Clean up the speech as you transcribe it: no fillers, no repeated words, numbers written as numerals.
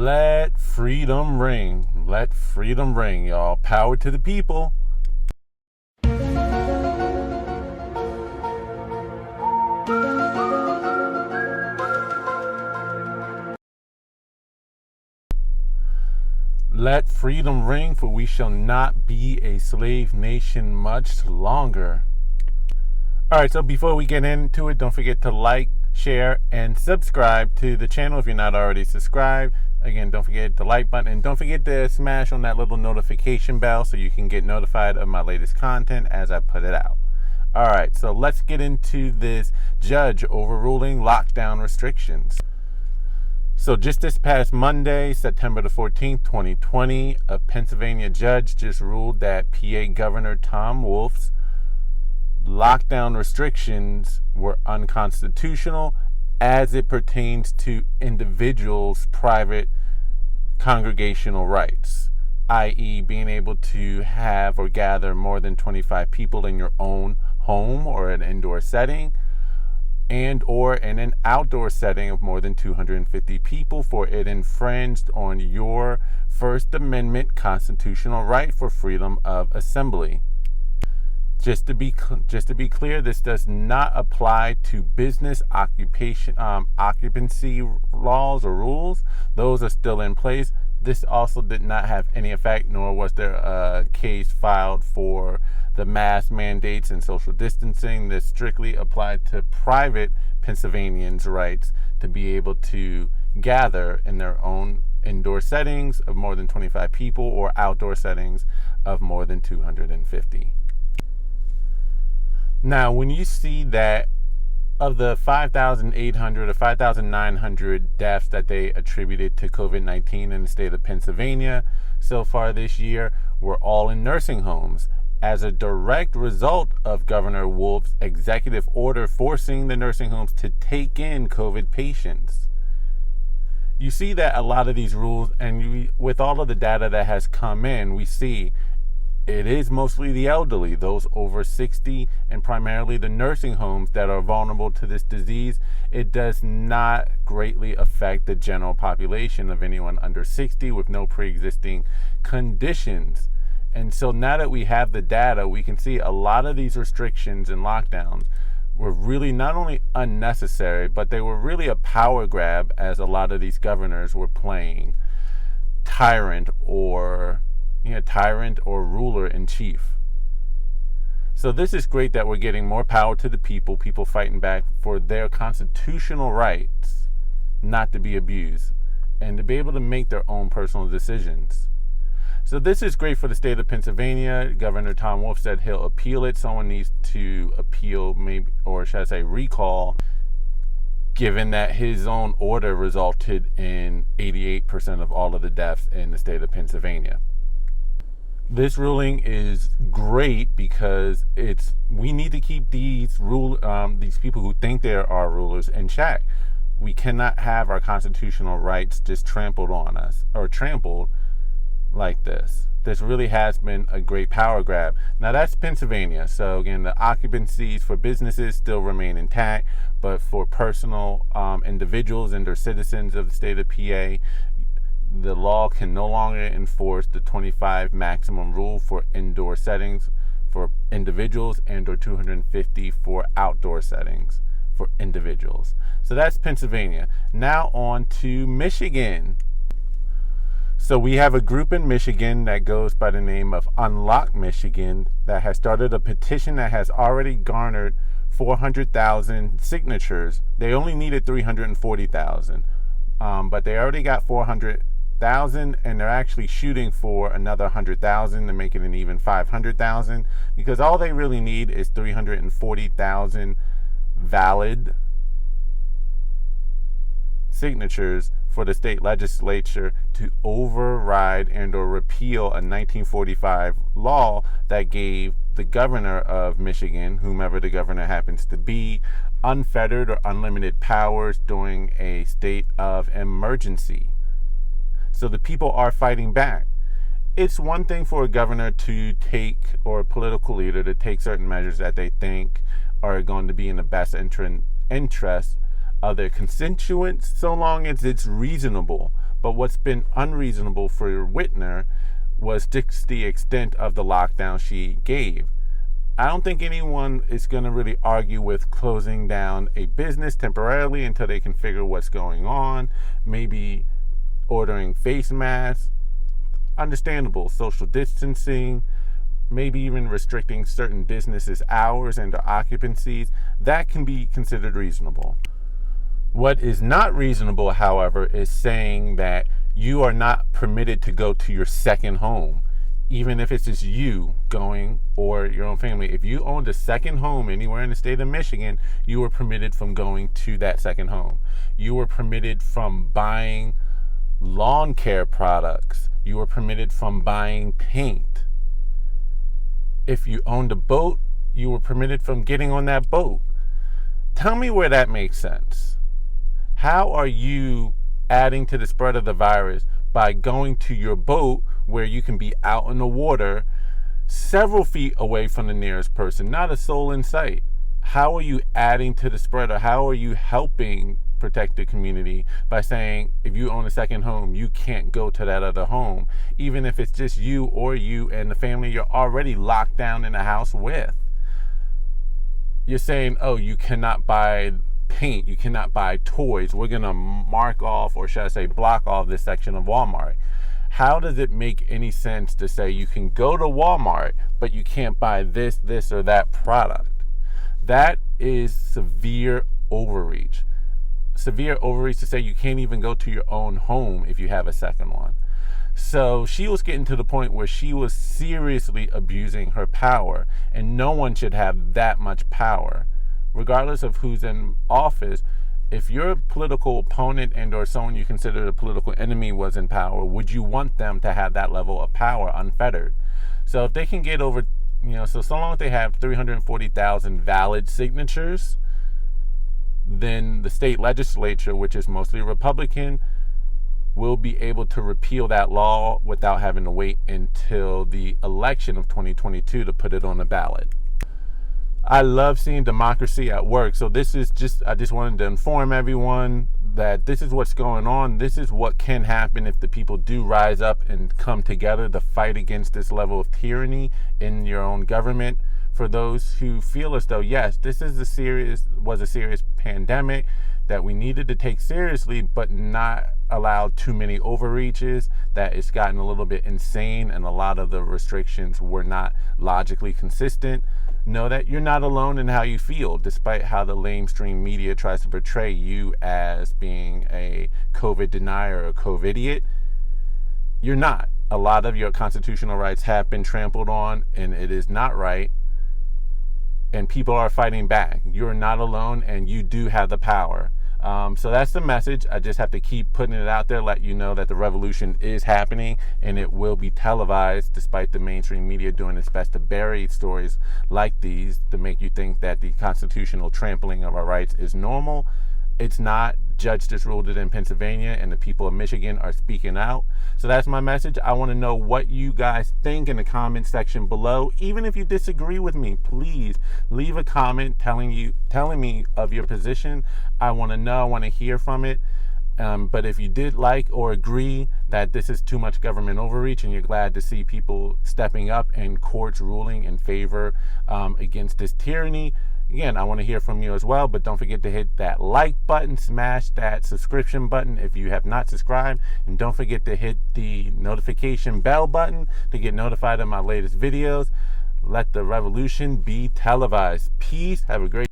Let freedom ring. Let freedom ring, y'all. Power to the people. Let freedom ring, for we shall not be a slave nation much longer. All right, so before we get into it, don't forget to like, share, and subscribe to the channel if you're not already subscribed. Again, don't forget the like button, and don't forget to smash on that little notification bell so you can get notified of my latest content as I put it out. All right, so let's get into this judge overruling lockdown restrictions. So just this past Monday, September the 14th, 2020, a Pennsylvania judge just ruled that PA Governor Tom Wolf's lockdown restrictions were unconstitutional as it pertains to individuals' private congregational rights, i.e. being able to have or gather more than 25 people in your own home or an indoor setting, and or in an outdoor setting of more than 250 people, for it infringed on your First Amendment constitutional right for freedom of assembly. Just to be clear, this does not apply to business occupancy laws or rules. Those are still in place. This also did not have any effect, nor was there a case filed for the mask mandates and social distancing. This strictly applied to private Pennsylvanians' rights to be able to gather in their own indoor settings of more than 25 people or outdoor settings of more than 250. Now, when you see that of the 5,800 or 5,900 deaths that they attributed to COVID-19 in the state of Pennsylvania so far this year were all in nursing homes as a direct result of Governor Wolf's executive order forcing the nursing homes to take in COVID patients. You see that a lot of these rules, and with all of the data that has come in, we see it is mostly the elderly, those over 60, and primarily the nursing homes that are vulnerable to this disease. It does not greatly affect the general population of anyone under 60 with no pre-existing conditions. And so now that we have the data, we can see a lot of these restrictions and lockdowns were really not only unnecessary, but they were really a power grab, as a lot of these governors were playing tyrant or ruler in chief. So this is great that we're getting more power to the people fighting back for their constitutional rights not to be abused and to be able to make their own personal decisions. So this is great for the state of Pennsylvania. Governor Tom Wolf said he'll appeal it. Someone needs to appeal, maybe, or should I say recall, given that his own order resulted in 88% of all of the deaths in the state of Pennsylvania. This ruling is great because we need to keep these people who think they are rulers in check. We cannot have our constitutional rights just trampled on us or trampled like this. This really has been a great power grab. Now that's Pennsylvania. So again, the occupancies for businesses still remain intact, but for personal individuals and their citizens of the state of PA, the law can no longer enforce the 25 maximum rule for indoor settings for individuals and or 250 for outdoor settings for individuals. So that's Pennsylvania. Now on to Michigan. So we have a group in Michigan that goes by the name of Unlock Michigan that has started a petition that has already garnered 400,000 signatures. They only needed 340,000, but they already got 400,000, and they're actually shooting for another 100,000 to make it an even 500,000, because all they really need is 340,000 valid signatures for the state legislature to override and or repeal a 1945 law that gave the governor of Michigan, whomever the governor happens to be, unfettered or unlimited powers during a state of emergency. So the people are fighting back. It's one thing for a governor to take, or a political leader to take certain measures that they think are going to be in the best interest of their constituents, so long as it's reasonable. But what's been unreasonable for Whitmer was just the extent of the lockdown she gave. I don't think anyone is going to really argue with closing down a business temporarily until they can figure what's going on. Maybe ordering face masks, understandable, social distancing, maybe even restricting certain businesses' hours and their occupancies. That can be considered reasonable. What is not reasonable, however, is saying that you are not permitted to go to your second home, even if it's just you going or your own family. If you owned a second home anywhere in the state of Michigan, you were permitted from going to that second home. You were permitted from buying lawn care products. You were permitted from buying paint. If you owned a boat, you were permitted from getting on that boat. Tell me where that makes sense. How are you adding to the spread of the virus by going to your boat where you can be out in the water several feet away from the nearest person, not a soul in sight? How are you adding to the spread, or how are you helping protect the community by saying if you own a second home, you can't go to that other home, even if it's just you or you and the family you're already locked down in a house with? You're saying, oh, you cannot buy paint, you cannot buy toys. We're going to mark off, or should I say block off, this section of Walmart. How does it make any sense to say you can go to Walmart, but you can't buy this, or that product? That is severe overreach. Severe overreach to say you can't even go to your own home if you have a second one. So she was getting to the point where she was seriously abusing her power, and no one should have that much power. Regardless of who's in office, if your political opponent and or someone you consider a political enemy was in power, would you want them to have that level of power unfettered? So if they can get over, so long as they have 340,000 valid signatures, then the state legislature, which is mostly Republican, will be able to repeal that law without having to wait until the election of 2022 to put it on the ballot. I love seeing democracy at work. So I just wanted to inform everyone that this is what's going on. This is what can happen if the people do rise up and come together to fight against this level of tyranny in your own government. For those who feel as though, yes, this was a serious pandemic that we needed to take seriously, but not allow too many overreaches, that it's gotten a little bit insane and a lot of the restrictions were not logically consistent. Know that you're not alone in how you feel, despite how the lamestream media tries to portray you as being a COVID denier or a COVID idiot. You're not. A lot of your constitutional rights have been trampled on, and it is not right. And people are fighting back. You're not alone, and you do have the power. So that's the message. I just have to keep putting it out there, let you know that the revolution is happening, and it will be televised, despite the mainstream media doing its best to bury stories like these to make you think that the constitutional trampling of our rights is normal. It's not. Judge just ruled it in Pennsylvania, and the people of Michigan are speaking out. So that's my message. I want to know what you guys think in the comment section below. Even if you disagree with me, please leave a comment telling me of your position. I want to know. I want to hear from it. But if you did like or agree that this is too much government overreach and you're glad to see people stepping up and courts ruling in favor against this tyranny, again, I want to hear from you as well. But don't forget to hit that like button, smash that subscription button if you have not subscribed, and don't forget to hit the notification bell button to get notified of my latest videos. Let the revolution be televised. Peace. Have a great